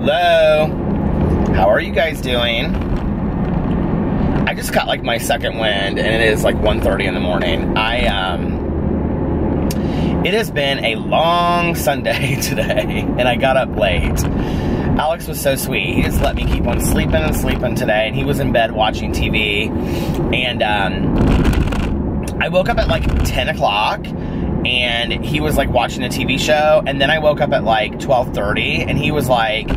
Hello. How are you guys doing? I just got like my second wind, and it is like 1:30 in the morning. It has been a long Sunday today, and I got up late. Alex was so sweet. He just let me keep on sleeping and sleeping today, and he was in bed watching TV. And I woke up at like 10 o'clock, and he was like watching a TV show, and then I woke up at like 12:30, and he was like,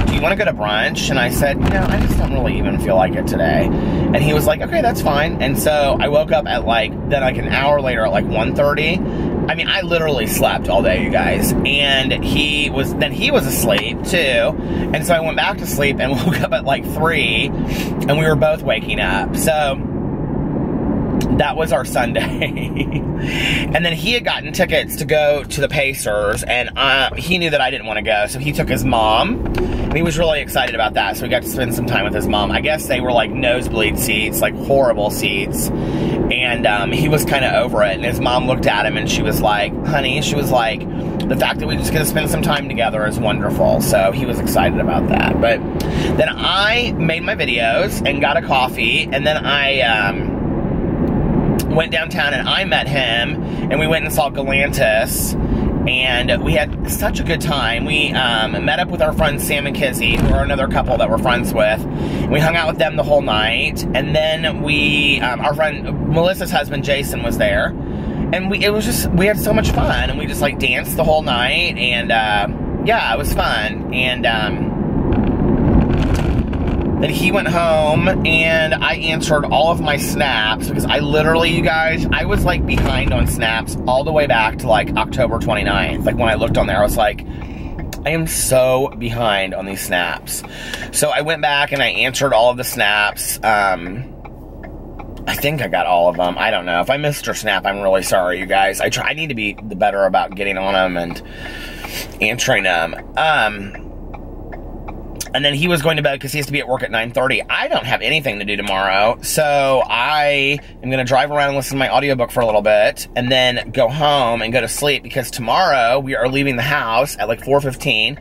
do you want to go to brunch? And I said, you know, I just don't really even feel like it today. And he was like, okay, that's fine. And so I woke up at like, then like an hour later at like 1:30. I mean, I literally slept all day, you guys. And he was asleep too. And so I went back to sleep and woke up at like 3, and we were both waking up. So that was our Sunday. And then he had gotten tickets to go to the Pacers, and he knew that I didn't want to go, so he took his mom, and he was really excited about that, so we got to spend some time with his mom. I guess they were like nosebleed seats, like horrible seats, and he was kind of over it, and his mom looked at him, and she was like, honey, she was like, the fact that we just get to spend some time together is wonderful, so he was excited about that. But then I made my videos and got a coffee, and then I went downtown and I met him, and we went and saw Galantis, and we had such a good time. We met up with our friends Sam and Kizzy, who are another couple that we're friends with. We hung out with them the whole night, and then we, our friend Melissa's husband Jason was there, and we had so much fun, and we just like danced the whole night, and yeah, it was fun. And then he went home, and I answered all of my snaps, because I literally, you guys, I was like behind on snaps all the way back to like October 29th. Like when I looked on there, I was like, I am so behind on these snaps. So I went back and I answered all of the snaps. I think I got all of them. I don't know. If I missed your snap, I'm really sorry, you guys. I need to be better about getting on them and answering them. And then he was going to bed because he has to be at work at 9:30. I don't have anything to do tomorrow, so I am going to drive around and listen to my audiobook for a little bit, and then go home and go to sleep, because tomorrow we are leaving the house at like 4:15.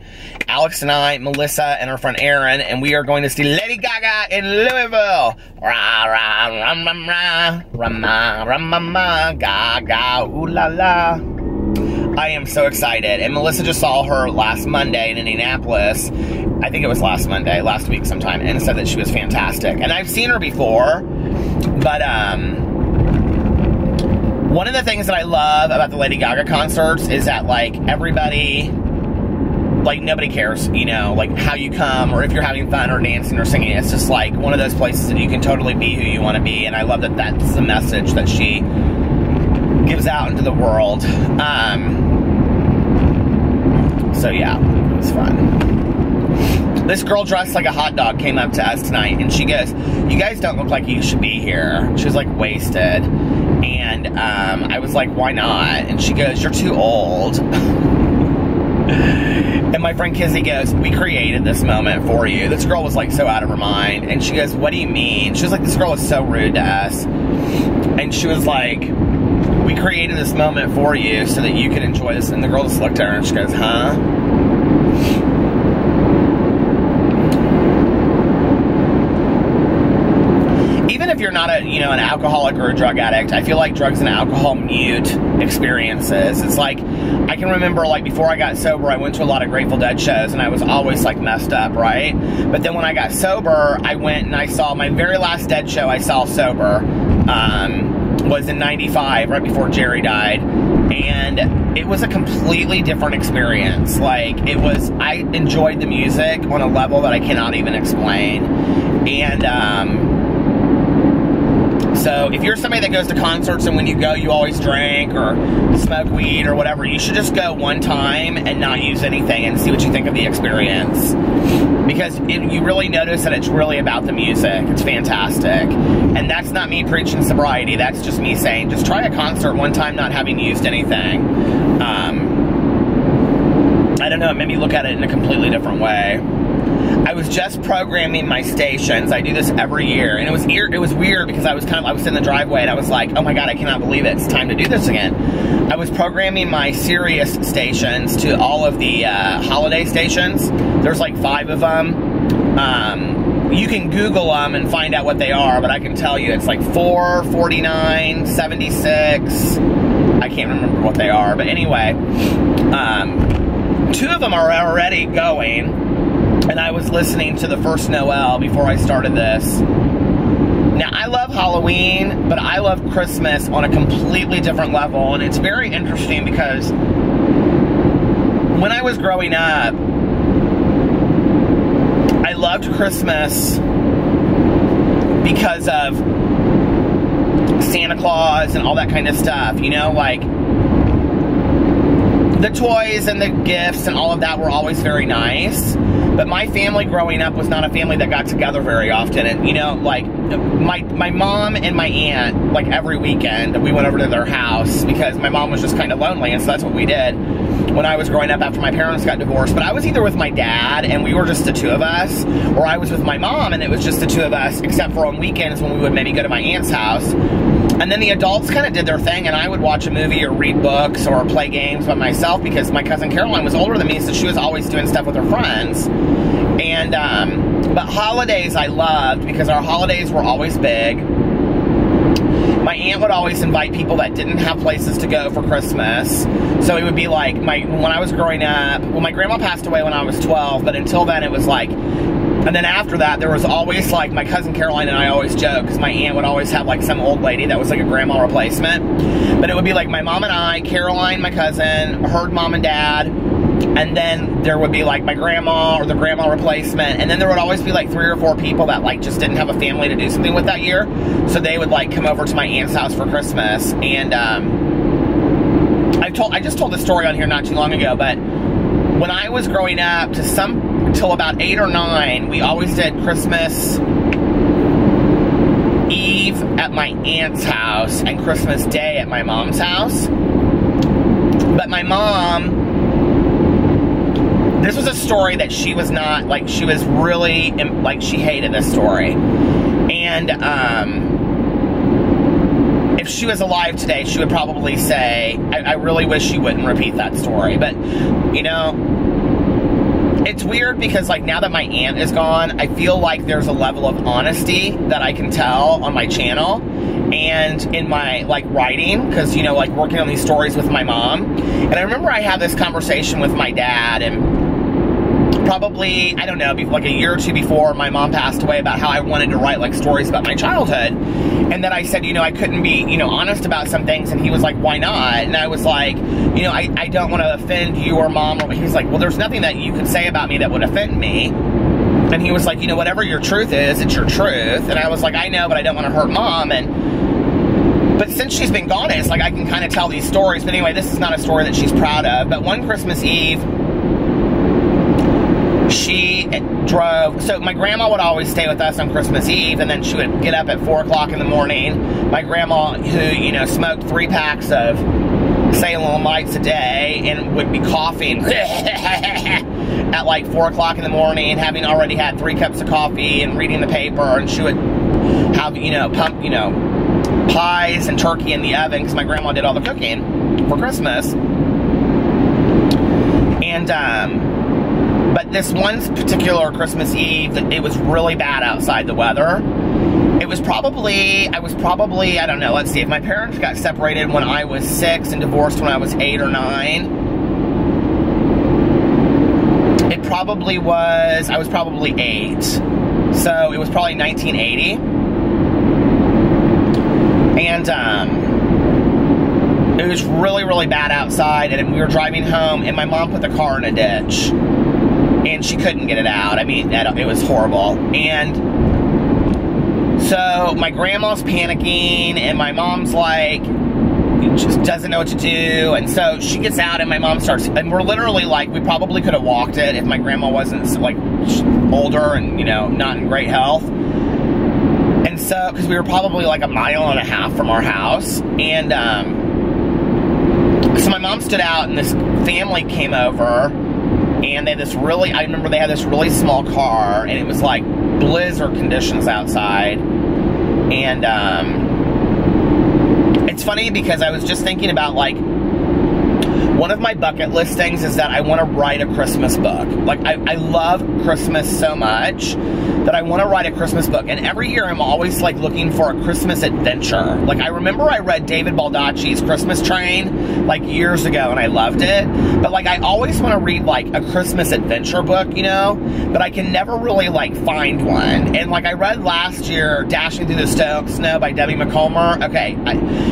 Alex and I, Melissa, and our friend Aaron, and we are going to see Lady Gaga in Louisville. Rah, rah, ram, ram, rah, rama, rama, gaga, ooh la la. I am so excited. And Melissa just saw her last Monday in Indianapolis. I think it was last week sometime, and said that she was fantastic. And I've seen her before, but one of the things that I love about the Lady Gaga concerts is that like everybody, like nobody cares, you know, like how you come or if you're having fun or dancing or singing. It's just like one of those places that you can totally be who you want to be, and I love that that's the message that she gives out into the world. So yeah, it was fun. This girl dressed like a hot dog came up to us tonight, and she goes, you guys don't look like you should be here. She was like wasted, and I was like, why not? And she goes, you're too old. And my friend Kizzy goes, we created this moment for you. This girl was like so out of her mind, and she goes, what do you mean? She was like, this girl was so rude to us, and she was like, we created this moment for you so that you could enjoy this. And the girl just looked at her and she goes, huh? Even if you're not a, you know, an alcoholic or a drug addict, I feel like drugs and alcohol mute experiences. It's like, I can remember like before I got sober, I went to a lot of Grateful Dead shows, and I was always like messed up, right? But then when I got sober, I went and I saw my very last Dead show I saw sober, was in '95, right before Jerry died, and it was a completely different experience. Like, it was, I enjoyed the music on a level that I cannot even explain, and so if you're somebody that goes to concerts and when you go you always drink or smoke weed or whatever, you should just go one time and not use anything and see what you think of the experience, because you really notice that it's really about the music. It's fantastic. And that's not me preaching sobriety, that's just me saying just try a concert one time not having used anything. I don't know, it made me look at it in a completely different way. I was just programming my stations. I do this every year, and it was weird because I was in the driveway and I was like, oh my god, I cannot believe it. It's time to do this again. I was programming my Sirius stations to all of the holiday stations. There's like 5 of them. You can Google them and find out what they are, but I can tell you it's like 4, 49, 76. I can't remember what they are, but anyway, 2 of them are already going, and I was listening to the first Noel before I started this. Now, I love Halloween, but I love Christmas on a completely different level, and it's very interesting because when I was growing up, I loved Christmas because of Santa Claus and all that kind of stuff, you know, like the toys and the gifts and all of that were always very nice. But my family growing up was not a family that got together very often. And, you know, like, my mom and my aunt, like, every weekend, we went over to their house because my mom was just kind of lonely, and so that's what we did when I was growing up after my parents got divorced. But I was either with my dad, and we were just the 2 of us, or I was with my mom, and it was just the 2 of us, except for on weekends when we would maybe go to my aunt's house. And then the adults kind of did their thing, and I would watch a movie or read books or play games by myself because my cousin Caroline was older than me, so she was always doing stuff with her friends. And, but holidays I loved because our holidays were always big. My aunt would always invite people that didn't have places to go for Christmas. So it would be like, when I was growing up, well, my grandma passed away when I was 12, but until then it was like, and then after that, there was always, like, my cousin Caroline and I always joke, because my aunt would always have, like, some old lady that was, like, a grandma replacement. But it would be, like, my mom and I, Caroline, my cousin, her mom and dad, and then there would be, like, my grandma or the grandma replacement, and then there would always be, like, 3 or 4 people that, like, just didn't have a family to do something with that year, so they would, like, come over to my aunt's house for Christmas. And, I just told this story on here not too long ago, but when I was growing up, till about 8 or 9, we always did Christmas Eve at my aunt's house and Christmas Day at my mom's house. But my mom, this was a story that she was not, like, she was really, like, she hated this story. And, if she was alive today, she would probably say, I really wish she wouldn't repeat that story. But, you know, it's weird because, like, now that my aunt is gone, I feel like there's a level of honesty that I can tell on my channel and in my, like, writing, because, you know, like, working on these stories with my mom. And I remember I had this conversation with my dad, and probably, I don't know, like a year or 2 before my mom passed away, about how I wanted to write, like, stories about my childhood. And then I said, you know, I couldn't be, you know, honest about some things, and he was like, why not? And I was like, you know, I don't want to offend you or mom. He was like, well, there's nothing that you could say about me that would offend me. And he was like, you know, whatever your truth is, it's your truth. And I was like, I know, but I don't want to hurt mom. But since she's been gone, it's like I can kind of tell these stories. But anyway, this is not a story that she's proud of. But one Christmas Eve, she drove, so my grandma would always stay with us on Christmas Eve, and then she would get up at 4 o'clock in the morning. My grandma, who, you know, smoked 3 packs of Salem Lights a day and would be coughing at like 4 o'clock in the morning, having already had 3 cups of coffee and reading the paper, and she would have, you know, pies and turkey in the oven, because my grandma did all the cooking for Christmas. And, but this one particular Christmas Eve, it was really bad outside, the weather. It was probably, I don't know, let's see, if my parents got separated when I was 6 and divorced when I was 8 or 9, it probably was, I was probably 8. So it was probably 1980. And, it was really, really bad outside, and we were driving home, and my mom put the car in a ditch. And she couldn't get it out. I mean, it was horrible. And so my grandma's panicking, and my mom's like, just doesn't know what to do. And so she gets out, and my mom starts, and we're literally like, we probably could have walked it if my grandma wasn't, like, older and, you know, not in great health. And so, because we were probably like 1.5 miles from our house. And so my mom stood out, and this family came over. and they had this really, I remember they had this really small car, and it was like blizzard conditions outside. And it's funny because I was just thinking about, like, one of my bucket list things is that I want to write a Christmas book. Like, I love Christmas so much that I want to write a Christmas book. And every year I'm always, like, looking for a Christmas adventure. Like, I remember I read David Baldacci's Christmas Train, like, years ago, and I loved it. But, like, I always want to read, like, a Christmas adventure book, you know? But I can never really, like, find one. And, like, I read last year Dashing Through the Snow by Debbie McComber. Okay,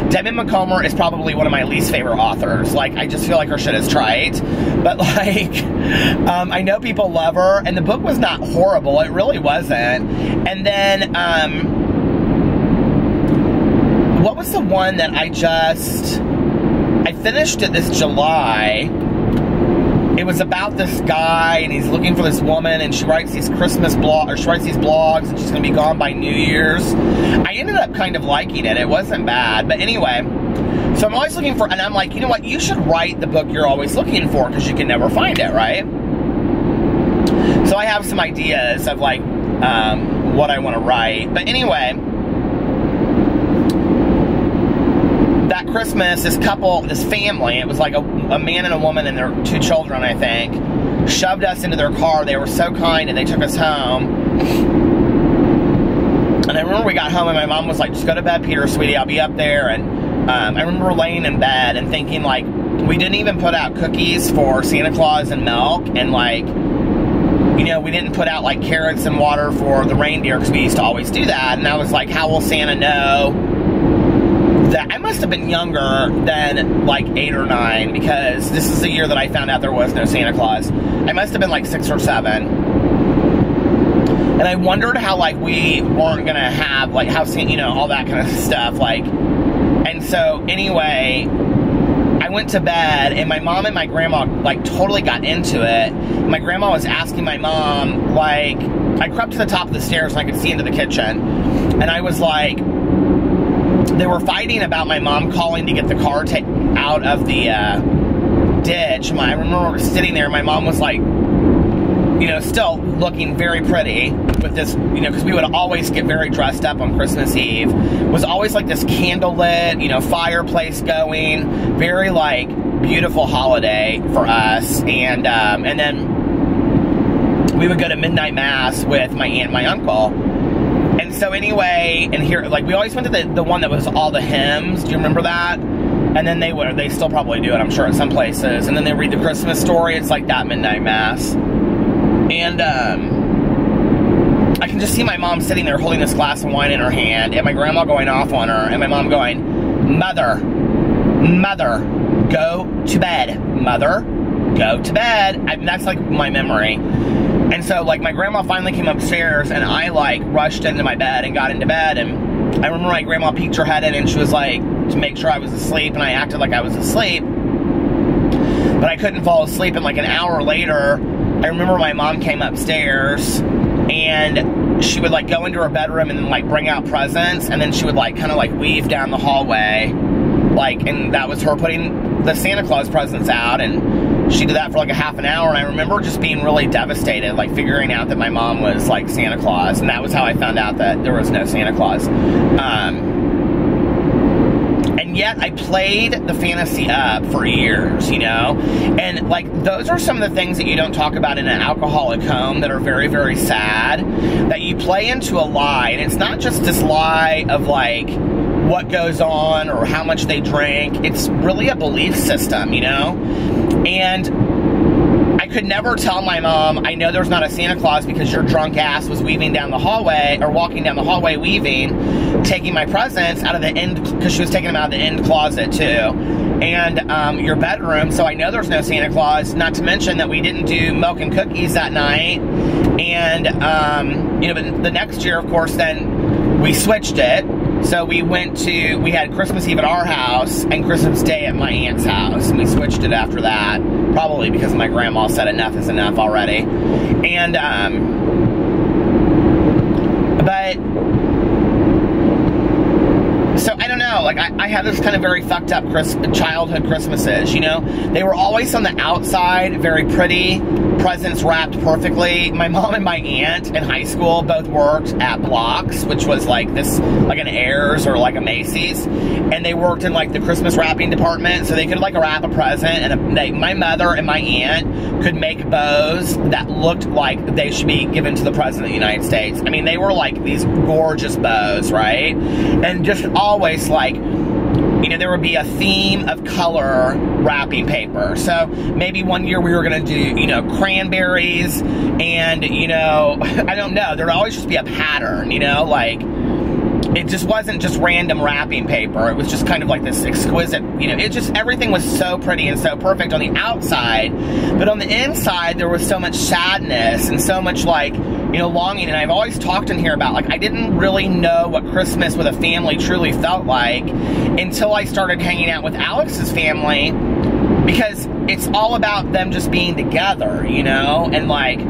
Debbie McComber is probably one of my least favorite authors. Like, I just feel like her shit is trite. But, like, I know people love her, and the book was not horrible. It really wasn't. And then, what was the one that I finished it this July. It was about this guy, and he's looking for this woman, and she writes these Christmas blogs, or she writes these blogs, and she's going to be gone by New Year's. I ended up kind of liking it. It wasn't bad. But anyway, so I'm always looking for, and I'm like, you know what? You should write the book you're always looking for, because you can never find it, right? So I have some ideas of, like, what I want to write. But anyway, that Christmas, this family, it was like a man and a woman and their 2 children, I think, shoved us into their car. They were so kind, and they took us home. And I remember we got home, and my mom was like, just go to bed, Peter, sweetie, I'll be up there. And I remember laying in bed and thinking, like, we didn't even put out cookies for Santa Claus and milk, and, like, you know, we didn't put out, like, carrots and water for the reindeer, because we used to always do that. And I was like, how will Santa know that? I must have been younger than, like, 8 or 9, because this is the year that I found out there was no Santa Claus. I must have been, like, 6 or 7. And I wondered how, like, we weren't gonna have, like, how, you know, all that kind of stuff, like. And so, anyway, I went to bed, and my mom and my grandma, like, totally got into it. My grandma was asking my mom, like, I crept to the top of the stairs and I could see into the kitchen, and I was like, they were fighting about my mom calling to get the car out of the ditch. I remember sitting there, my mom was like, you know, still looking very pretty with this, you know, because we would always get very dressed up on Christmas Eve. It was always like this candlelit, you know, fireplace going, very, like, beautiful holiday for us. And then we would go to midnight mass with my aunt and my uncle. And so anyway, and here, like, we always went to the one that was all the hymns. Do you remember that? And then they still probably do it, I'm sure, at some places. And then they read the Christmas story. It's like that midnight mass. And I can just see my mom sitting there holding this glass of wine in her hand, and my grandma going off on her, and my mom going, Mother, go to bed. Mother, go to bed. That's, like, my memory. And so, like, my grandma finally came upstairs, and I, like, rushed into my bed and got into bed, and I remember my grandma peeked her head in, and she was like, to make sure I was asleep, and I acted like I was asleep, but I couldn't fall asleep. And, like, an hour later, I remember my mom came upstairs, and she would, like, go into her bedroom and then, like, bring out presents, and then she would, like, kind of, like, weave down the hallway, like, and that was her putting the Santa Claus presents out. And she did that for, like, a half an hour, and I remember just being really devastated, like, figuring out that my mom was, like, Santa Claus, and that was how I found out that there was no Santa Claus. And yet I played the fantasy up for years, you know? And, like, those are some of the things that you don't talk about in an alcoholic home that are very, very sad, that you play into a lie. And it's not just this lie of, like, what goes on or how much they drink. It's really a belief system, you know? And I could never tell my mom, I know there's not a Santa Claus because your drunk ass was weaving down the hallway, or walking down the hallway weaving, taking my presents out of the end, because she was taking them out of the end closet too, and your bedroom, so I know there's no Santa Claus, not to mention that we didn't do milk and cookies that night. And, you know, but the next year, of course, then we switched it. So we had Christmas Eve at our house and Christmas Day at my aunt's house, and we switched it after that, probably because my grandma said enough is enough already. And, but, so I don't know, like, I had this kind of very fucked up childhood Christmases, you know? They were always on the outside, very pretty, presents wrapped perfectly. My mom and my aunt in high school both worked at Blocks, which was like an Ayers or like a Macy's, and they worked in like the Christmas wrapping department, so they could like wrap a present, and my mother and my aunt could make bows that looked like they should be given to the President of the United States. I mean, they were like these gorgeous bows, right? And just always like, you know, there would be a theme of color wrapping paper. So maybe one year we were going to do, you know, cranberries, and, you know, I don't know, there would always just be a pattern, you know, like, it just wasn't just random wrapping paper. It was just kind of like this exquisite, you know, it just, everything was so pretty and so perfect on the outside, but on the inside there was so much sadness and so much like, you know, longing. And I've always talked in here about, like, I didn't really know what Christmas with a family truly felt like until I started hanging out with Alex's family, because it's all about them just being together, you know, and like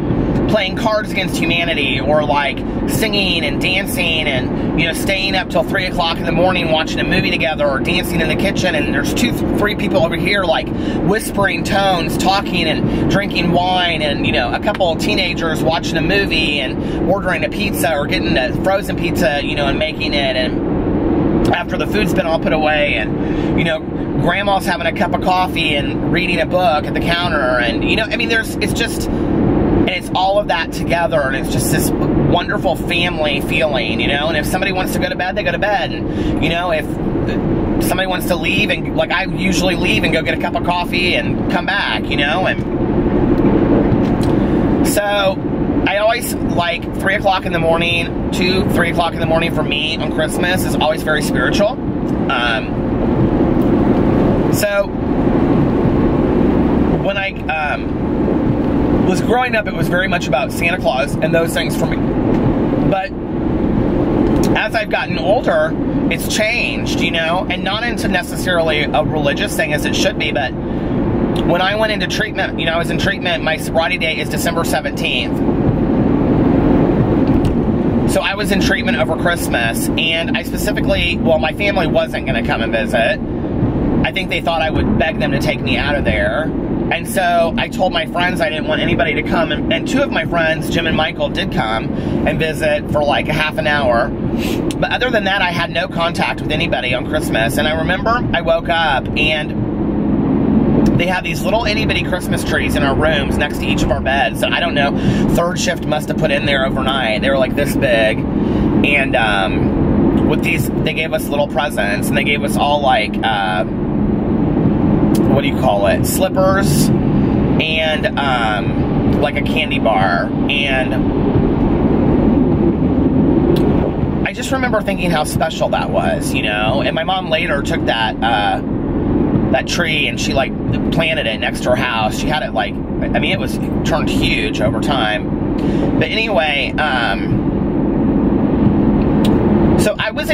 playing Cards Against Humanity, or like singing and dancing and, you know, staying up till 3 o'clock in the morning watching a movie together, or dancing in the kitchen, and there's 3 people over here like whispering tones, talking and drinking wine, and, you know, a couple of teenagers watching a movie and ordering a pizza or getting a frozen pizza, you know, and making it, and after the food's been all put away, and, you know, grandma's having a cup of coffee and reading a book at the counter, and, you know, I mean, it's just, and it's all of that together, and it's just this wonderful family feeling, you know. And if somebody wants to go to bed, they go to bed. And, you know, if somebody wants to leave, and like I usually leave and go get a cup of coffee and come back, you know. And so I always like 3 o'clock in the morning, 3 o'clock in the morning for me on Christmas is always very spiritual. So when I was growing up, it was very much about Santa Claus and those things for me. But as I've gotten older, it's changed, you know, and not into necessarily a religious thing as it should be, but when I went into treatment, you know, I was in treatment, my sobriety date is December 17th. So I was in treatment over Christmas, and I specifically, well, my family wasn't going to come and visit. I think they thought I would beg them to take me out of there. And so I told my friends I didn't want anybody to come, and 2 of my friends, Jim and Michael, did come and visit for like a half an hour. But other than that, I had no contact with anybody on Christmas. And I remember I woke up, and they had these little itty-bitty Christmas trees in our rooms next to each of our beds. So I don't know, third shift must have put in there overnight. They were like this big. And with these, they gave us little presents, and they gave us all like, what do you call it, slippers, and like a candy bar. And I just remember thinking how special that was, you know. And my mom later took that that tree, and she like planted it next to her house. She had it like, I mean, it was turned huge over time. But anyway, so I was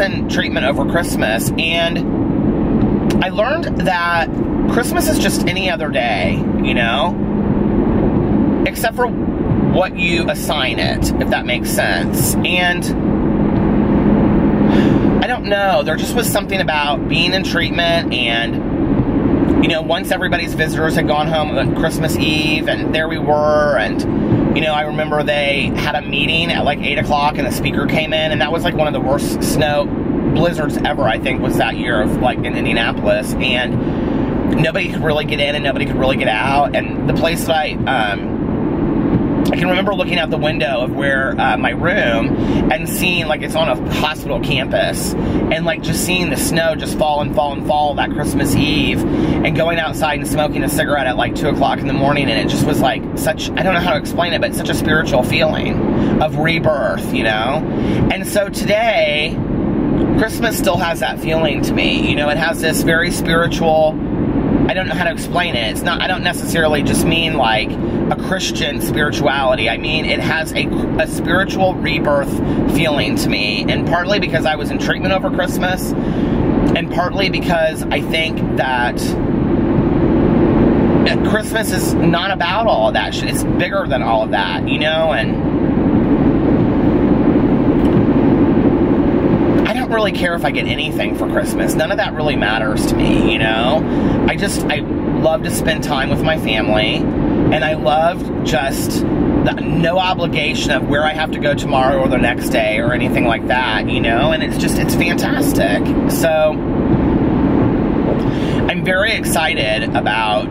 in treatment over Christmas, and I learned that Christmas is just any other day, you know, except for what you assign it, if that makes sense. And I don't know, there just was something about being in treatment, and, you know, once everybody's visitors had gone home on Christmas Eve, and there we were, and, you know, I remember they had a meeting at like 8 o'clock, and the speaker came in, and that was like one of the worst blizzards ever, I think, was that year of like in Indianapolis, and nobody could really get in and nobody could really get out. And the place that I can remember looking out the window of where my room, and seeing like it's on a hospital campus, and like just seeing the snow just fall and fall and fall that Christmas Eve, and going outside and smoking a cigarette at like 2 o'clock in the morning, and it just was like such, I don't know how to explain it, but such a spiritual feeling of rebirth, you know. And so today, Christmas still has that feeling to me, you know. It has this very spiritual, I don't know how to explain it. It's not, I don't necessarily just mean like a Christian spirituality. I mean, it has a spiritual rebirth feeling to me. And partly because I was in treatment over Christmas, and partly because I think that Christmas is not about all of that shit. It's bigger than all of that, you know. And I don't really care if I get anything for Christmas. None of that really matters to me, you know. I love to spend time with my family. And I loved just the no obligation of where I have to go tomorrow or the next day or anything like that, you know? And it's fantastic. So I'm very excited about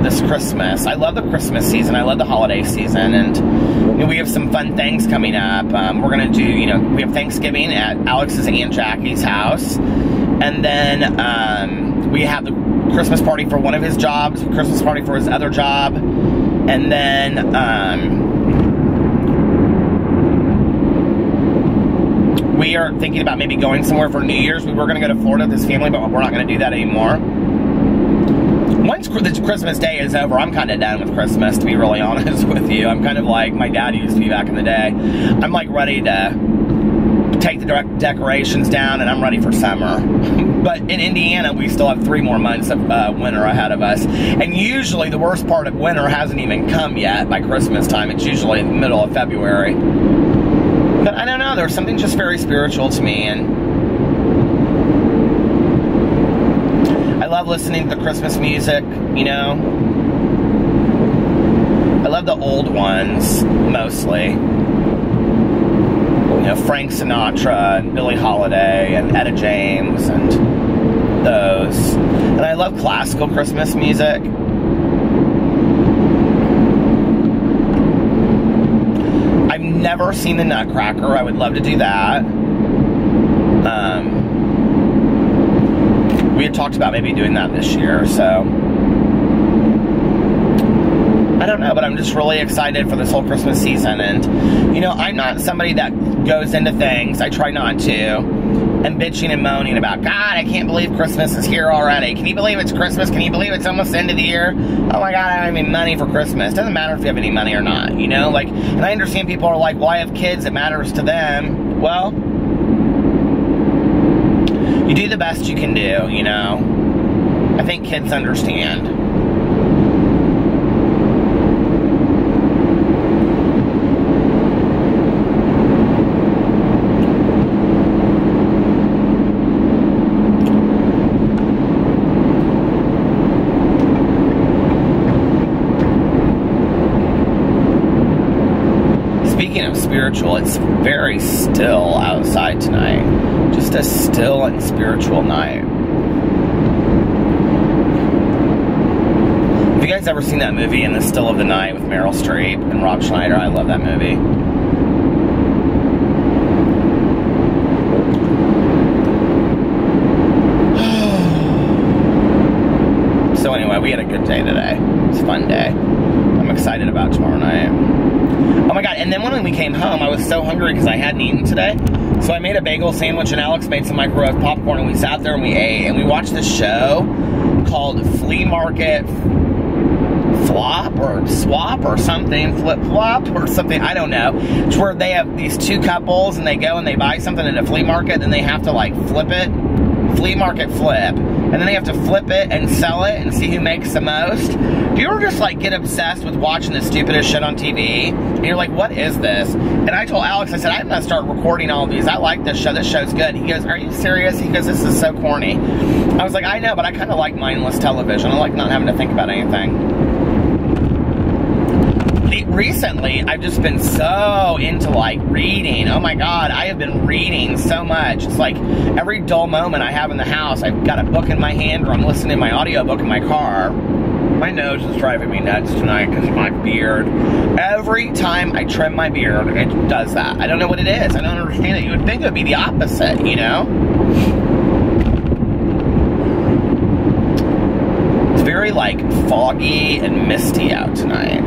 this Christmas. I love the Christmas season. I love the holiday season. And you know, we have some fun things coming up. We're going to do, you know, we have Thanksgiving at Alex's Aunt Jackie's house. And then we have the Christmas party for one of his jobs, Christmas party for his other job. And then we are thinking about maybe going somewhere for New Year's. We were going to go to Florida with his family, but we're not going to do that anymore. Once the Christmas day is over, I'm kind of done with Christmas, to be really honest with you. I'm kind of like my dad used to be back in the day. I'm like ready to take the decorations down, and I'm ready for summer. But in Indiana, we still have 3 more months of winter ahead of us. And usually the worst part of winter hasn't even come yet by Christmas time. It's usually in the middle of February. But I don't know, there's something just very spiritual to me, and I love listening to the Christmas music, you know. I love the old ones, mostly. You know, Frank Sinatra and Billie Holiday and Etta James and those. And I love classical Christmas music. I've never seen the Nutcracker. I would love to do that. We had talked about maybe doing that this year, so I don't know, but I'm just really excited for this whole Christmas season. And, you know, I'm not somebody that goes into things, I try not to, and bitching and moaning about, God, I can't believe Christmas is here already. Can you believe it's Christmas? Can you believe it's almost the end of the year? Oh my God, I don't have any money for Christmas. Doesn't matter if you have any money or not, you know? Like, and I understand people are like, well, I have kids, it matters to them. Well, you do the best you can do, you know? I think kids understand. It's very still outside tonight. Just a still and spiritual night. Have you guys ever seen that movie, In the Still of the Night, with Meryl Streep and Rob Schneider? I love that movie. So anyway, we had a good day today. It's a fun day. I'm excited about tomorrow night. Oh my God, and then when we came home, I was so hungry because I hadn't eaten today. So I made a bagel sandwich, and Alex made some microwave popcorn, and we sat there and we ate. And we watched this show called Flea Market Flop or Swap or something, Flip Flop or something, I don't know. It's where they have these 2 couples, and they go and they buy something at a flea market, and they have to like flip it. Flea market flip. And then they have to flip it and sell it and see who makes the most. Do you ever just like get obsessed with watching the stupidest shit on TV? And you're like, what is this? And I told Alex, I said, I'm gonna start recording all of these. I like this show. This show's good. He goes, are you serious? He goes, this is so corny. I was like, I know, but I kind of like mindless television. I like not having to think about anything. Recently, I've just been so into like reading. Oh my God, I have been reading so much. It's like every dull moment I have in the house, I've got a book in my hand or I'm listening to my audiobook in my car. My nose is driving me nuts tonight because of my beard. Every time I trim my beard, it does that. I don't know what it is. I don't understand it. You would think it would be the opposite, you know? It's very like foggy and misty out tonight.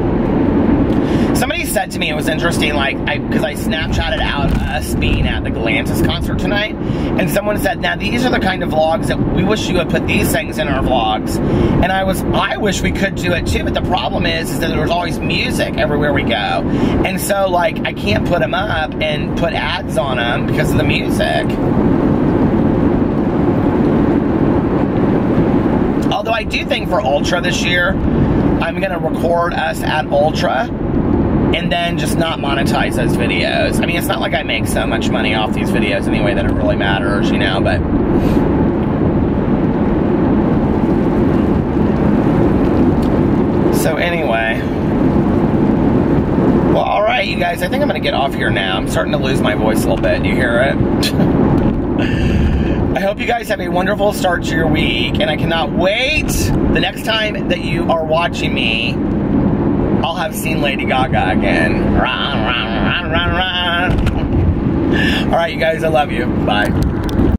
Somebody said to me, it was interesting, like, because I Snapchatted out us being at the Galantis concert tonight, and someone said, now these are the kind of vlogs that we wish you would put these things in our vlogs. And I wish we could do it too, but the problem is that there's always music everywhere we go. And so, like, I can't put them up and put ads on them because of the music. Although I do think for Ultra this year, I'm going to record us at Ultra and then just not monetize those videos. I mean, it's not like I make so much money off these videos anyway that it really matters, you know, but so anyway, guys, I think I'm going to get off here now. I'm starting to lose my voice a little bit. Do you hear it? I hope you guys have a wonderful start to your week, and I cannot wait the next time that you are watching me. I'll have seen Lady Gaga again. Run, run, run, run, run. All right, you guys, I love you. Bye.